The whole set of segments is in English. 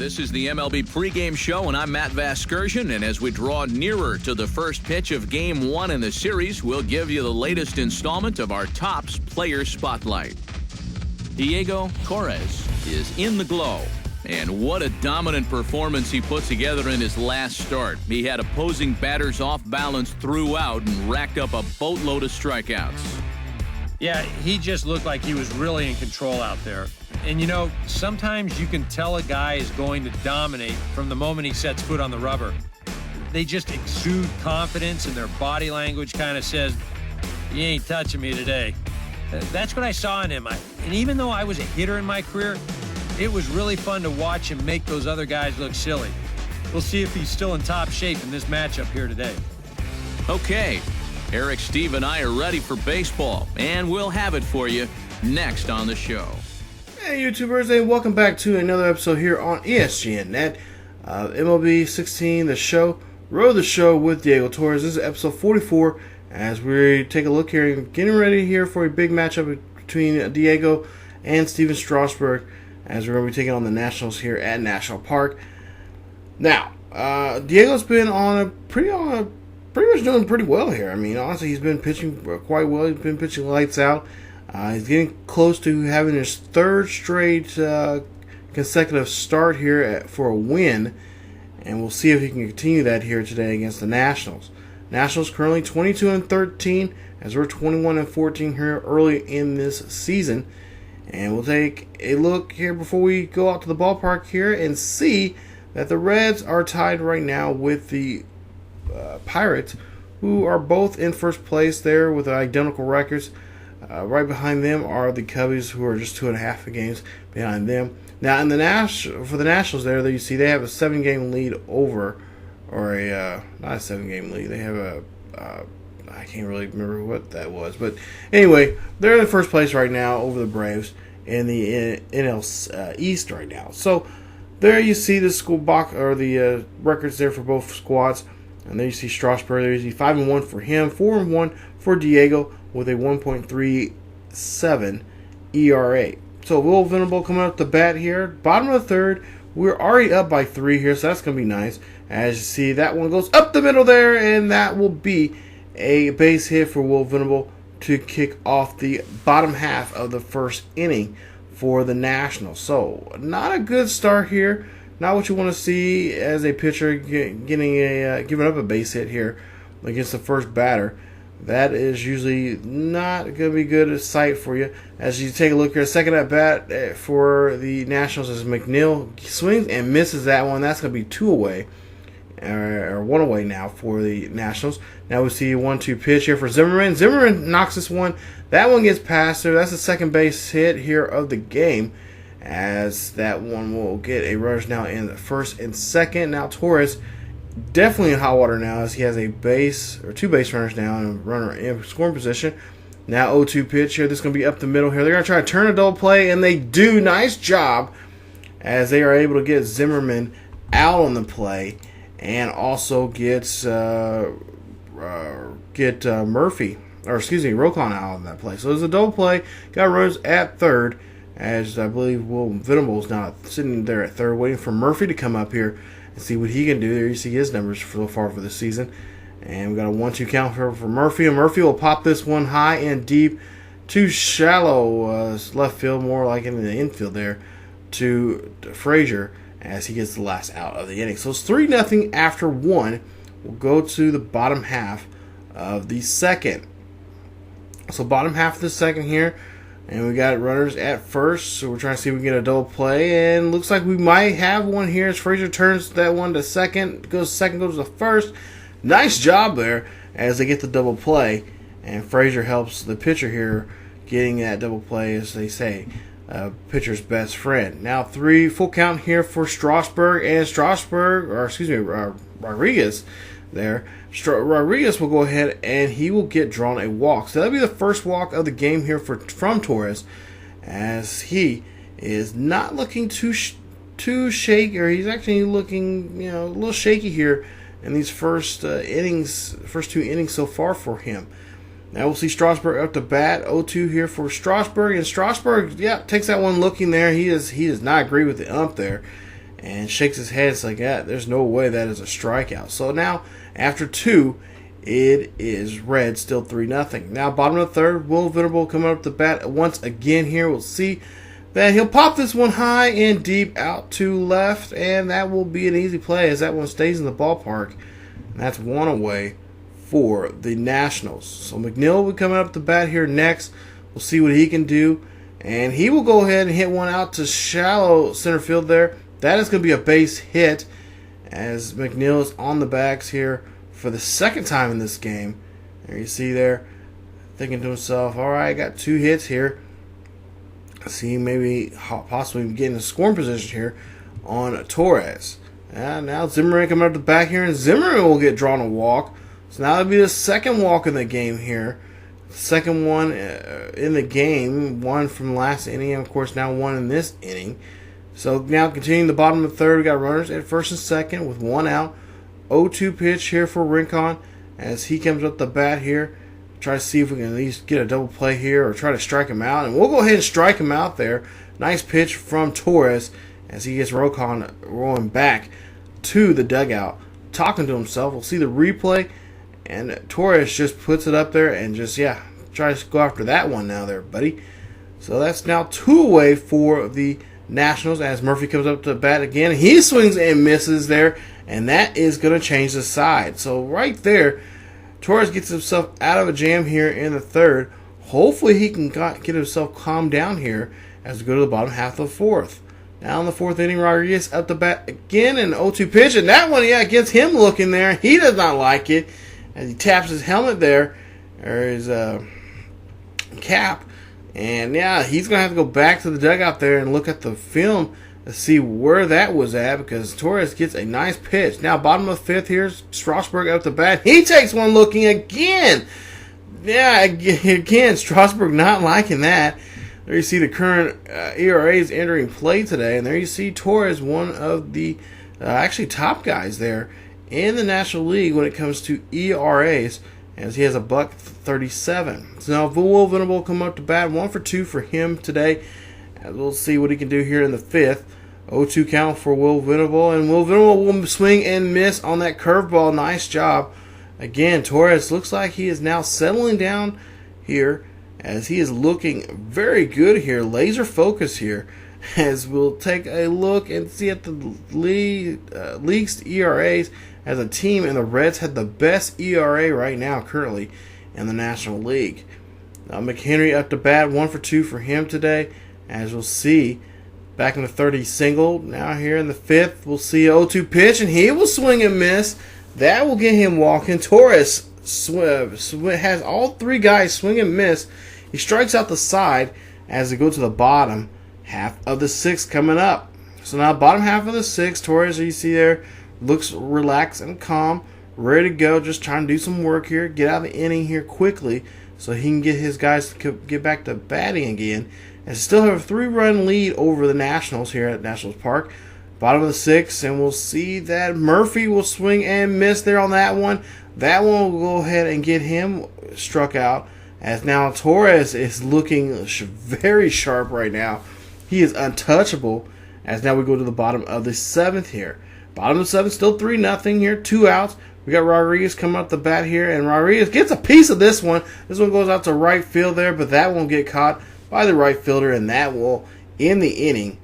This is the MLB pregame show, and I'm Matt Vasgersian. And as we draw nearer to the first pitch of Game 1 in the series, we'll give you the latest installment of our Topps Player Spotlight. Diego Torres is in the glow. And what a dominant performance he put together in his last start. He had opposing batters off balance throughout and racked up a boatload of strikeouts. Yeah, he just looked like he was really in control out there. And you know, sometimes you can tell a guy is going to dominate from the moment he sets foot on the rubber. They just exude confidence, and their body language kind of says, "You ain't touching me today." That's what I saw in him. And even though I was a hitter in my career, it was really fun to watch him make those other guys look silly. We'll see if he's still in top shape in this matchup here today. Okay, Eric, Steve, and I are ready for baseball, and we'll have it for you next on the show. Hey YouTubers, and welcome back to another episode here on ESGNet. MLB 16, the show, Road the Show with Diego Torres. This is episode 44, as we take a look here and getting ready here for a big matchup between Diego and Stephen Strasburg, as we're going to be taking on the Nationals here at National Park. Now, Diego's been pretty much doing pretty well here. I mean, honestly, he's been pitching quite well. He's been pitching lights out. He's getting close to having his third straight consecutive start here for a win, and we'll see if he can continue that here today against the Nationals. Nationals currently 22-13, as we're 21-14 here early in this season. And we'll take a look here before we go out to the ballpark here and see that the Reds are tied right now with the Pirates, who are both in first place there with identical records. Right behind them are the Cubbies, who are just 2.5 games behind them. Now, in for the Nationals there you see they have a 7-game lead over, or not a 7-game lead. They have I can't really remember what that was, but anyway, they're in first place right now over the Braves in the NL East right now. So there you see the the records there for both squads, and there you see Strasburg. There you see 5-1 for him, 4-1 for Diego with a 1.37 ERA. So Will Venable coming up to bat here, bottom of the third. We're already up by 3 here, so that's going to be nice. As you see, that one goes up the middle there, and that will be a base hit for Will Venable to kick off the bottom half of the first inning for the Nationals. So, not a good start here. Not what you want to see as a pitcher giving up a base hit here against the first batter. That is usually not going to be good a sight for you. As you take a look here, second at bat for the Nationals is McNeil. Swings and misses that one. That's going to be 2 away. Or 1 away now for the Nationals. Now we see a 1-2 pitch here for Zimmerman. Zimmerman knocks this one. That one gets past there. That's the second base hit here of the game, as that one will get a runners now in the first and second. Now Torres definitely in hot water now, as he has a 2 base runners now and a runner in scoring position. Now 0-2 pitch here. This is going to be up the middle here. They're going to try to turn a double play, and they do. Nice job, as they are able to get Zimmerman out on the play, and also get Rokon out on that play. So there's a double play. Got runners at third, as I believe Will Venable's now sitting there at third, waiting for Murphy to come up here and see what he can do. There you see his numbers so far for the season. And we got a 1-2 count for Murphy, and Murphy will pop this one high and deep to shallow left field, more like in the infield there, to Frazier, as he gets the last out of the inning. So it's 3-0 after 1. We'll go to the bottom half of the second. So bottom half of the second here, and we got runners at first. So we're trying to see if we can get a double play, and looks like we might have one here as Frazier turns that one to second. Goes to first. Nice job there as they get the double play, and Frazier helps the pitcher here getting that double play, as they say. Pitcher's best friend. Now 3 full count here for Strasburg, and Rodriguez there. Rodriguez will go ahead and he will get drawn a walk. So that'll be the first walk of the game here from Torres, as he is not looking too shaky, or he's actually looking a little shaky here in these first 2 innings so far for him. Now we'll see Strasburg up to bat. 0-2 here for Strasburg. And Strasburg, takes that one looking there. He does not agree with the ump there. and shakes his head. It's like, yeah, there's no way that is a strikeout. So now, after 2, it is red, still 3-0. Now, bottom of the third, Will Venable coming up to bat once again here. We'll see that he'll pop this one high and deep out to left, and that will be an easy play as that one stays in the ballpark. And that's 1 away for the Nationals. So McNeil will be coming up to bat here next. We'll see what he can do. And he will go ahead and hit one out to shallow center field there. That is going to be a base hit as McNeil is on the backs here for the second time in this game. There you see there, thinking to himself, all right, I got 2 hits here. See, maybe possibly getting a scoring position here on Torres. And now Zimmerman coming up the back here, and Zimmerman will get drawn a walk. So now it'll be the second walk in the game here. Second one in the game. 1 from last inning, and of course now 1 in this inning. So now continuing the bottom of the third, we got runners at first and second with 1 out. 0-2 pitch here for Rincon as he comes up the bat here. Try to see if we can at least get a double play here or try to strike him out. And we'll go ahead and strike him out there. Nice pitch from Torres as he gets Rincon rolling back to the dugout, talking to himself. We'll see the replay. And Torres just puts it up there and just, tries to go after that one now there, buddy. So that's now 2 away for the Nationals as Murphy comes up to the bat again. He swings and misses there, and that is going to change the side. So right there, Torres gets himself out of a jam here in the third. Hopefully he can get himself calmed down here as we go to the bottom half of the fourth. Now in the 4th inning, Rodriguez up the bat again, and 0-2 pitch, and that one, gets him looking there. He does not like it as he taps his helmet there, or his cap. And he's going to have to go back to the dugout there and look at the film to see where that was at because Torres gets a nice pitch. Now, bottom of the 5th here, Strasburg up the bat. He takes one looking again. Again, Strasburg not liking that. There you see the current ERAs entering play today. And there you see Torres, one of the actually top guys there in the National League when it comes to ERAs, as he has a $1.37. So now Will Venable will come up to bat, 1 for 2 for him today. And we'll see what he can do here in the 5th. 0-2 count for Will Venable, and Will Venable will swing and miss on that curveball. Nice job. Again, Torres looks like he is now settling down here as he is looking very good here. Laser focus here as we'll take a look and see at the league's ERAs as a team, and the Reds had the best ERA right now currently in the National League. McHenry up to bat, 1 for 2 for him today, as we'll see. Back in the 3rd, he singled. Now here in the 5th, we'll see an 0-2 pitch, and he will swing and miss. That will get him walking. Torres has all 3 guys swing and miss. He strikes out the side as they go to the bottom half of the 6th coming up. So now bottom half of the 6th, Torres, you see there, looks relaxed and calm, ready to go, just trying to do some work here, get out of the inning here quickly so he can get his guys to get back to batting again. And still have a 3-run lead over the Nationals here at Nationals Park. Bottom of the 6th, and we'll see that Murphy will swing and miss there on that one. That one will go ahead and get him struck out, as now Torres is looking very sharp right now. He is untouchable, as now we go to the bottom of the 7th here. Bottom of the 7th, still 3-0 here, 2 outs. We got Rodriguez coming up the bat here, and Rodriguez gets a piece of this one. This one goes out to right field there, but that won't get caught by the right fielder, and that will end the inning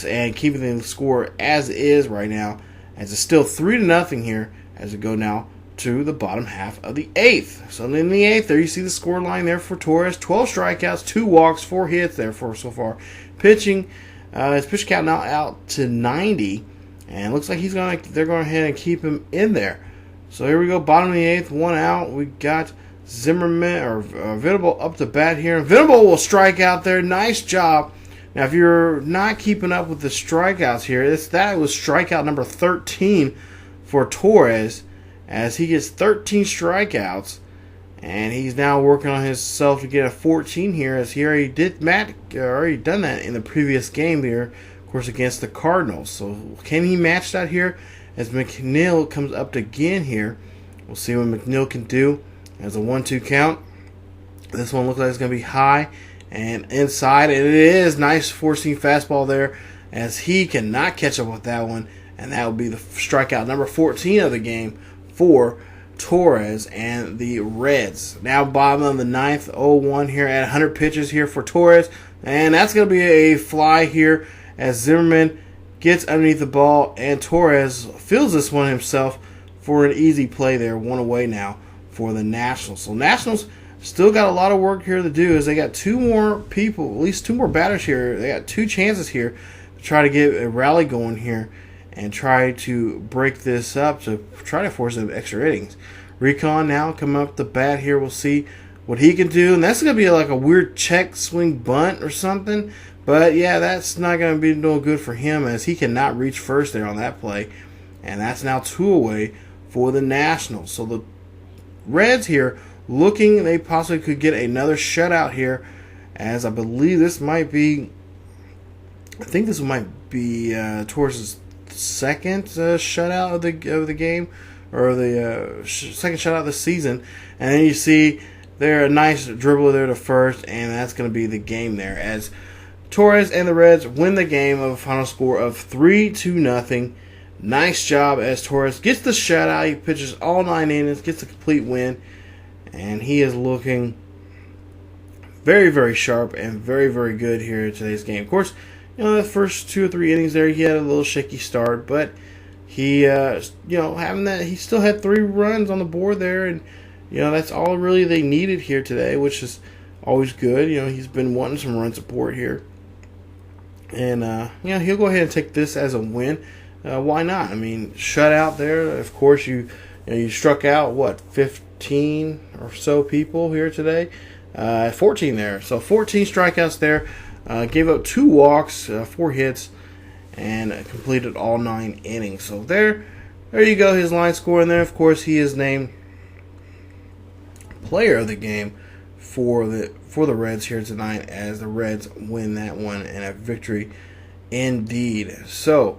and keeping the score as is right now, as it's still 3-0 here as we go now to the bottom half of the 8th. So in the 8th, there you see the score line there for Torres. 12 strikeouts, 2 walks, 4 hits there for so far. Pitching, his pitch count now out to 90. And it looks like they're going ahead and keep him in there. So here we go, bottom of the 8th, 1 out. We got Zimmerman or Venable up to bat here. Venable will strike out there. Nice job. Now, if you're not keeping up with the strikeouts here, that was strikeout number 13 for Torres, as he gets 13 strikeouts, and he's now working on himself to get a 14 here, as he already done that in the previous game here, of course, against the Cardinals. So can he match that here as McNeil comes up again here? We'll see what McNeil can do as a 1-2 count. This one looks like it's going to be high and inside, and it is. Nice 4-seam fastball there as he cannot catch up with that one, and that will be the strikeout number 14 of the game for Torres and the Reds. Now bottom of the ninth, 0-1 here at 100 pitches here for Torres, and that's going to be a fly here as Zimmerman gets underneath the ball, and Torres fields this one himself for an easy play there, one away now for the Nationals. So Nationals still got a lot of work here to do, as they got two more people, at least two more batters here. They got two chances here to try to get a rally going here and try to break this up to try to force some extra innings. Recon now coming up the bat here. We'll see what he can do, and that's going to be like a weird check swing bunt or something. But yeah, that's not going to be no good for him, as he cannot reach first there on that play, and that's now two away for the Nationals. So the Reds here looking, they possibly could get another shutout here, as I believe this might be, I think this might be Torres' second shutout of the game, or the second shutout of the season. And then you see there a nice dribble there to first, and that's going to be the game there, as Torres and the Reds win the game of a final score of 3-0. Nice job as Torres gets the shutout. He pitches all 9 innings, gets a complete win, and he is looking very, very sharp and very, very good here in today's game. Of course, the first 2 or 3 innings there, he had a little shaky start, but he, having that, he still had 3 runs on the board there, and that's all really they needed here today, which is always good. He's been wanting some run support here, and he'll go ahead and take this as a win. Why not? I mean, shutout there. Of course, you struck out 15 or so people here today, 14 there. So 14 strikeouts there. Gave up 2 walks, 4 hits, and completed all 9 innings. So there you go. His line score in there. Of course, he is named player of the game for the Reds here tonight, as the Reds win that one, and a victory indeed. So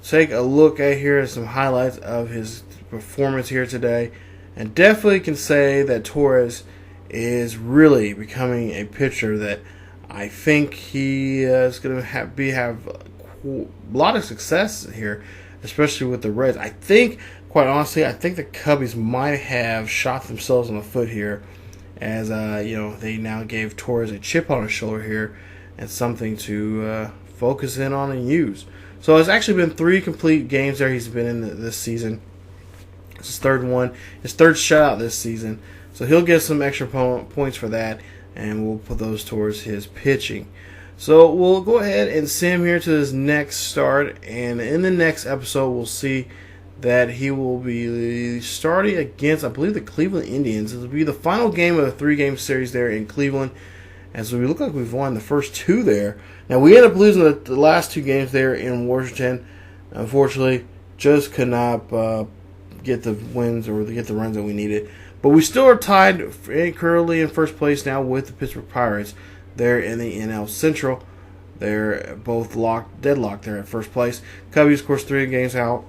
take a look at here some highlights of his performance here today, and definitely can say that Torres is really becoming a pitcher that I think he is going to have a lot of success here, especially with the Reds. I think, quite honestly, the Cubbies might have shot themselves in the foot here, as they now gave Torres a chip on his shoulder here and something to focus in on and use. So it's actually been 3 complete games there he's been in this season. It's his third one, his third shutout this season. So he'll get some extra points for that, and we'll put those towards his pitching. So we'll go ahead and send him here to his next start, and in the next episode we'll see that he will be starting against, I believe, the Cleveland Indians. It will be the final game of a 3-game series there in Cleveland, as we look like we've won the first 2 there. Now, we ended up losing the last 2 games there in Washington. Unfortunately, just could not get the wins or get the runs that we needed. But we still are tied currently in first place now with the Pittsburgh Pirates there in the NL Central. They're both deadlocked there at first place. Cubbies, of course, 3 games out.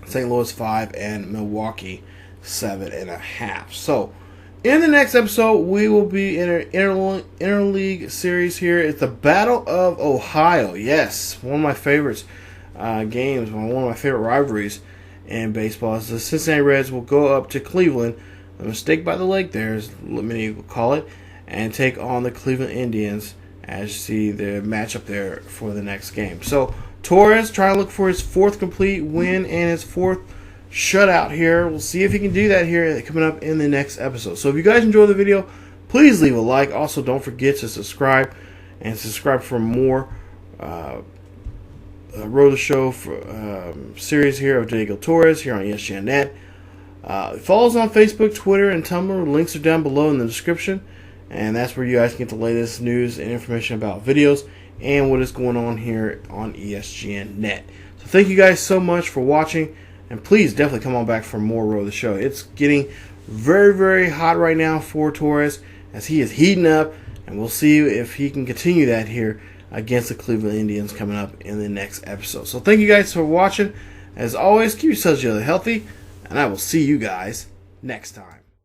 St. Louis 5, and Milwaukee 7.5. So, in the next episode, we will be in an interleague series here. It's the Battle of Ohio. Yes, one of my favorites games, one of my favorite rivalries in baseball. Is the Cincinnati Reds will go up to Cleveland, a mistake by the lake there, as many will call it, and take on the Cleveland Indians, as you see the matchup there for the next game. So, Torres trying to look for his 4th complete win and his 4th shutout here. We'll see if he can do that here coming up in the next episode. So if you guys enjoyed the video, please leave a like. Also, don't forget to subscribe, and subscribe for more Road to Show series here of Diego Torres here on ESGNet. Follow us on Facebook, Twitter, and Tumblr. Links are down below in the description, and that's where you guys can get the latest news and information about videos and what is going on here on ESGNet. So thank you guys so much for watching, and please definitely come on back for more Road to the Show. It's getting very, very hot right now for Torres, as he is heating up, and we'll see if he can continue that here against the Cleveland Indians coming up in the next episode. So thank you guys for watching. As always, keep yourselves healthy, and I will see you guys next time.